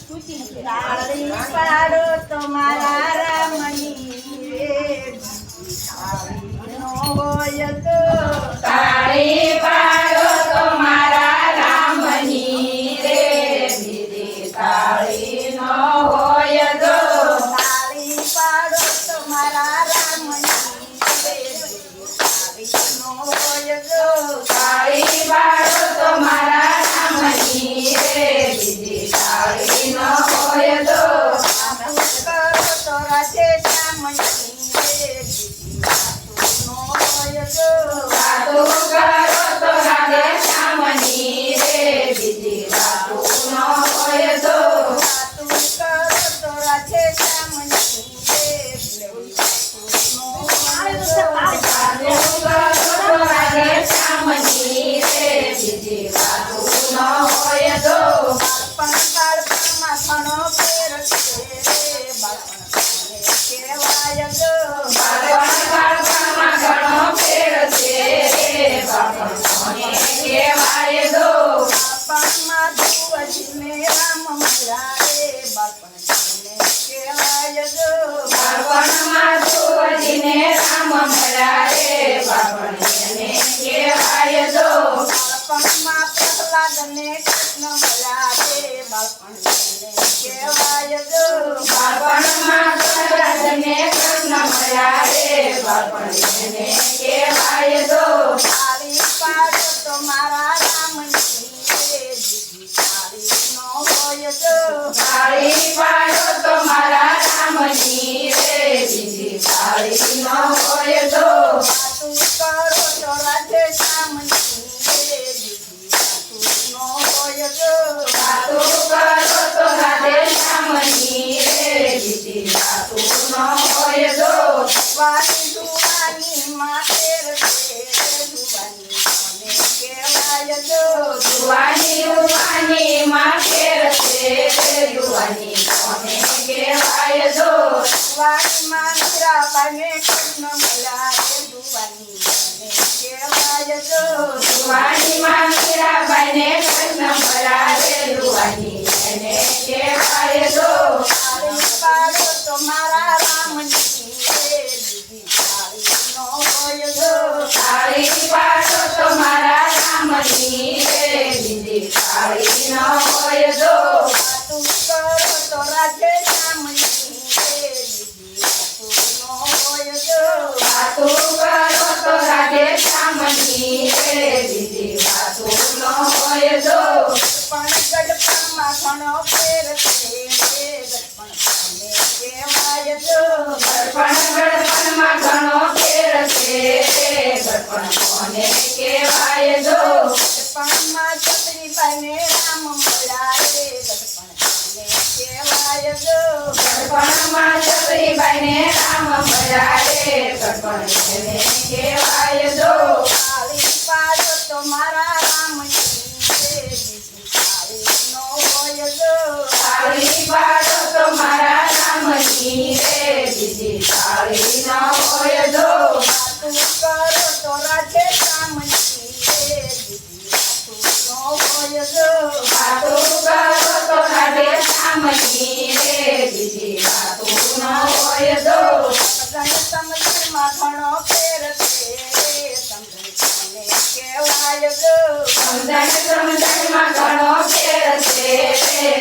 તાળી પાડો તો મારા રામની રે નો હોય તો તાળી પાડો તો મારા રામની રે બીજી તાળી ન હોય તો તાળી પાડો તો મારા રામની રે તાળી નો હોય તો તાળી પાડો તો મારા રામની રે બીજી તાળી ન હોય તો કરો તો રાધે શ્યામની રે બીજી નો હોય તો વાતો કરો તો રાધે શ્યામની રે બીજી વાતો ન હોય તો વાતું કરો તો રાધે શ્યામની રે બીજી નો હોય તો વાતો કરો તો રાધે શ્યામની રે બીજી વાતો ન હોય તો બાળપણમાં ઘણો ફેર છે રે બાળપણ કહેવાય જો બાળપણમાં ઘણો ફેર છે રે બાળપણ કહેવાય તો બાળપણમાં ધુવજીને રામ મળ્યા રે બાળપણ કહેવાય જો બાળપણમાં ધુવજીને રામ મળ્યા રે બાળપણ કહેવાય તો બાળપણમાં પ્રહલાદને કૃષ્ણ મળ્યા રે બાળપણ કહેવાય જો બાળપણમાં પ્રહલાદને કૃષ્ણ મળ્યા રે બાળપણ કહેવાય તો તાળી પાડો તો મારા રામની રે બીજી તાળી નો હોય જો તાળી પાડો તો મારા રામની રે બીજી તાળી ન હોય તો વાતું કરો તો રાધે શ્યામની રે બીજી વાતું નો હોય જો વાતો કરો તો રાધે શ્યામની રે બીજી વાતો ન હોય તો વાણી જુવાની માં ફેર છે જુવાની કોને કહેવાય જો જુવાની યુવાની માં ફેર છે યુવાની કોને કહેવાય તો વાણીમાં મીરાબાઈને કૃષ્ણ મળ્યા રે જુવાની કોને કહેવાય જો જુવાની માં મીરાબાઈને કૃષ્ણ મળ્યા રે યુવાની એને કહેવાય તો તાળી પાડો તો મારા રામની રે બીજી તાળી નો હોય જો તાળી પાડો તો મારા રામની રે બીજી તાળી ન હોય તો વાતું કરો તો રાધે શ્યામની રે બીજી વાતું નો હોય જો વાતો કરો તો રાધે શ્યામની રે બીજી વાતો ન હોય તો પણ ગડપણમાં ઘણો ફેર છે રે ગડપણ કોને કહેવાય જો ગડપણમાં ઘણો ફેર છે ગડપણ કોને કહેવાય તો ગડપણમાં છત્રીબાઈને રામ મળ્યા રે ગડપણ કોને કહેવાય જો ગડપણમાં છત્રીબાઈને રામ મળ્યા રે ગડપણ એને કહેવાય તો તાળી પાડો તો મારા રામની રે બીજી તાળી નો હોય જો તાળી પાડો તો મારા રામની રે બીજી તાળી ન હોય તો વાતું કરો તો રાધે શ્યામની રે બીજી વાતું નો હોય જો વાતો કરો તો રાધે શ્યામની રે બીજી વાતો ન હોય તો સમજણમાં ઘણો ફેર છે રે સમજણ કોને કહેવાય જો સમજણમાં ઘણો ફેર છે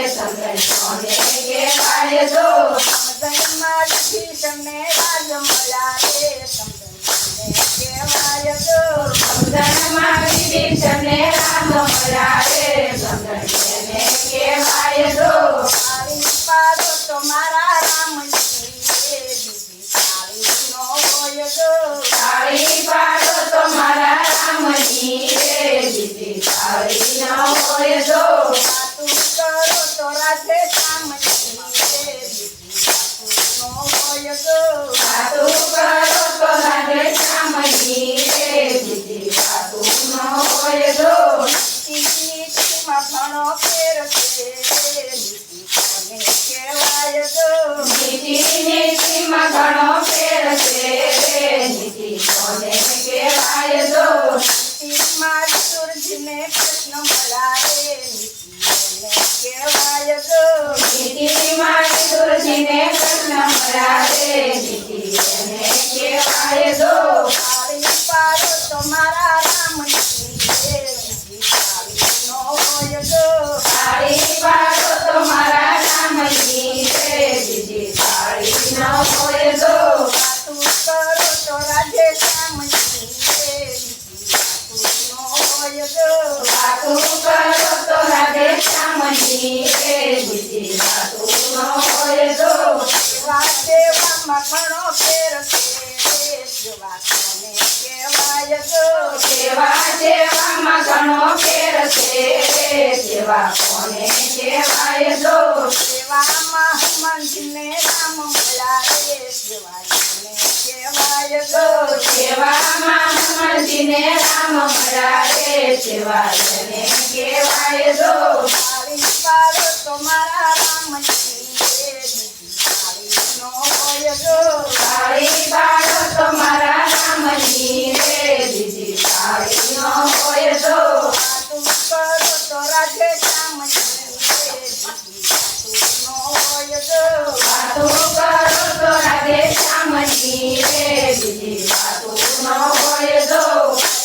સમજણ કોને કહેવાય તો સમજણમાં વિભીષણને રાજ મળ્યા રે સમજણ કોને કહેવાય જો સમજણમાં વિભીષણને રામ મળ્યા રે સમજણ એને કહેવાય તો તાળી પાડો તો મારા રામની રે બીજી તાળી નો હોય જો તાળી પાડો તો મારા રામની રે બીજી તાળી ન હોય તો વાતું કરો તો રાધે શ્યામની રે બીજી વાતું નો હોય જો વાતો કરો તો રાધે શ્યામની રે બીજી વાતો ન હોય તો નીતિમાં ઘણો ફેર છે નીતિ કોને કહેવાય જો નીતિમાં ઘણો ફેર છે નીતિ કોને કહેવાય તો નીતિમાં સૂરજને કૃષ્ણ મળ્યા રે નીતિ કોને કહેવાય જો મળ્યા રે બીજી એને કહેવાય જો તાળી પાડો તો મારા રામની રે બીજી તાળી નો હોય જો તાળી પાડો તો મારા રામની રે બીજી તાળી ન હોય જો વાતું કરો તો રાધે શ્યામની રે બીજી વાતું નો હોય જો વાતું કરો તો રાધે શ્યામની રે બીજી વાતું ન હોય જો સેવા સેવામાં ઘણો ફેર છે રે સેવા કોને કહેવાય જો સેવા સેવામાં ઘણો ફેર છે રે સેવા કોને કહેવાય જો સેવામાં હનુમાનજીને રામ મળ્યા રે સેવા કોને કહેવાય જો સેવામાં હનુમાનજીને રામ મળ્યા રે સેવા એને કહેવાય જો તાળી પાડો તો મારા રામની રે બીજી તાળી નો હોય જો તાળી પાડો તો મારા રામની રે બીજી તાળી ન હોય જો વાતું કરો તો રાધે શ્યામની રે બીજી વાતું નો હોય જો વાતું કરો તો રાધે શ્યામની રે બીજી વાતું ન હોય જો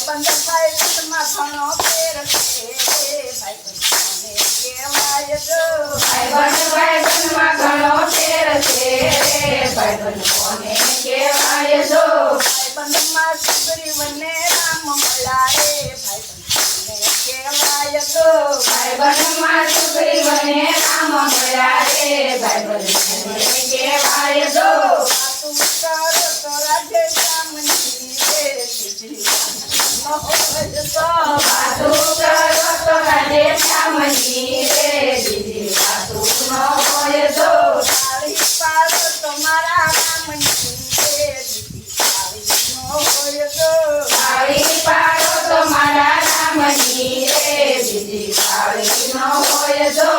બંધ ભાઈબંધમાં ઘણો ફેર છે રે ભાઈબંધ કોને કહેવાય જો ભાઈબંધમાં ઘણો ફેર છે રે ભાઈબંધ કોને કહેવાય જો ભાઈબંધમાં સુગ્રીવને રામ મળ્યા રે ભાઈબંધ કોને કહેવાય જો ભાઈબંધમાં સુગ્રીવને રામ મળ્યા રે ભાઈબંધ એને કહેવાય જો વાતું કરો તો રાધે શ્યામની રે બીજી વાતું ન હોય જો વાતું કરો તો રાધે શ્યામની રે બીજી વાતું ન હોય જો તાળી પાડો તો મારા રામની રે બીજી તાળી ન હોય જો તાળી પાડો તો મારા રામની રે બીજી તાળી ન હોય જો